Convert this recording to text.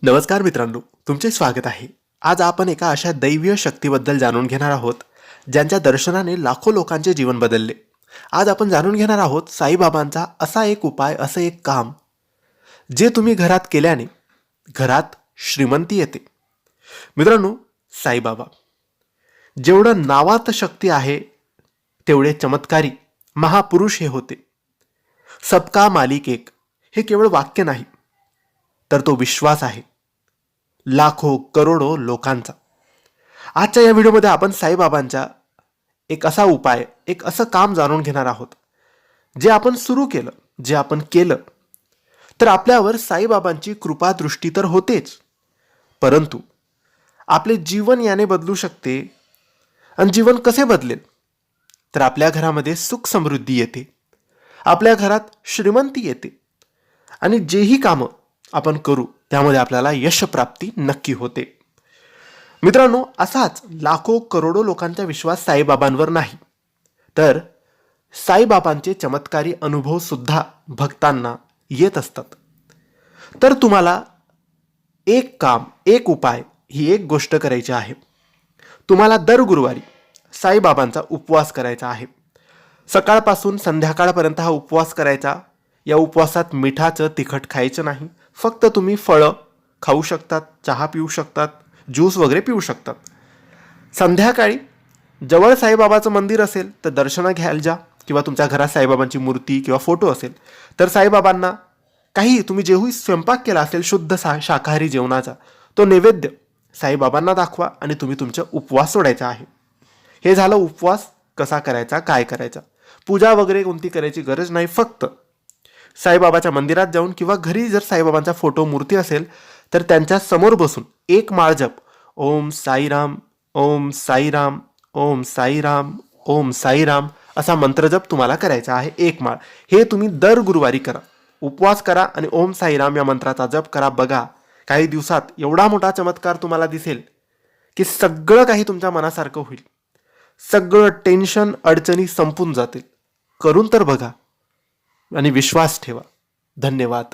नमस्कार मित्रांनो, तुमचे स्वागत आहे. आज आपण एका अशा दैवीय शक्तीबद्दल जाणून घेणार आहोत, ज्यांच्या दर्शनाने लाखो लोकांचे जीवन बदलले. आज आपण जाणून घेणार आहोत साईबाबांचा असा एक उपाय, असं एक काम, जे तुम्ही घरात केल्याने घरात श्रीमंती येते. मित्रांनो, साईबाबा जेवढं नावात शक्ती आहे, तेवढे चमत्कारी महापुरुष हे होते. सबका मालिक एक हे केवळ वाक्य नाही, तर तो विश्वास आहे लाखो करोडो लोकांचा. आजच्या या व्हिडिओमध्ये आपण साईबाबांच्या एक असा उपाय, एक असं काम जाणून घेणार आहोत, जे आपण सुरू केलं, जे आपण केलं तर आपल्यावर साईबाबांची कृपा दृष्टी तर होतेच, परंतु आपले जीवन याने बदलू शकते. आणि जीवन कसे बदलेल? तर आपल्या घरामध्ये सुख समृद्धी येते, आपल्या घरात श्रीमंती येते, आणि जेही कामं आपण करू त्यामध्ये आपल्याला यशप्राप्ती नक्की होते. मित्रांनो, असाच लाखो करोडो लोकांचा विश्वास साईबाबांवर नाही, तर साईबाबांचे चमत्कारी अनुभव सुद्धा भक्तांना येत असतात. तर तुम्हाला एक काम, एक उपाय, ही एक गोष्ट करायची आहे. तुम्हाला दर गुरुवारी साईबाबांचा उपवास करायचा आहे. सकाळपासून संध्याकाळपर्यंत हा उपवास करायचा. या उपवासात मिठाचं, तिखट खायचं नाही. फक्त तुम्ही फळं खाऊ शकतात, चहा पिऊ शकतात, ज्यूस वगैरे पिऊ शकतात. संध्याकाळी जवळ साईबाबाचं मंदिर असेल तर दर्शनं घ्यायला जा, किंवा तुमच्या घरात साईबाबांची मूर्ती किंवा फोटो असेल तर साईबाबांना काही तुम्ही जेही स्वयंपाक केला असेल शुद्ध शाकाहारी जेवणाचा, तो नैवेद्य साईबाबांना दाखवा आणि तुम्ही तुमचा उपवास सोडायचा आहे. हे झालं उपवास कसा करायचा, काय करायचा. पूजा वगैरे कोणती करायची गरज नाही. फक्त साईबाबाच्या मंदिरात जाऊन किंवा घरी जर साईबाबांचा फोटो, मूर्ती असेल तर त्यांच्या समोर बसून एक माळ जप, ओम साईराम, ओम साईराम, ओम साईराम, ओम साईराम असा मंत्रजप तुम्हाला करायचा आहे. एक माळ. हे तुम्ही दर गुरुवारी करा. उपवास करा आणि ओम साईराम या मंत्राचा जप करा. बघा, काही दिवसात एवढा मोठा चमत्कार तुम्हाला दिसेल की सगळं काही तुमच्या मनासारखं होईल. सगळं टेन्शन, अडचणी संपून जातील. करून तर बघा आणि विश्वास ठेवा. धन्यवाद.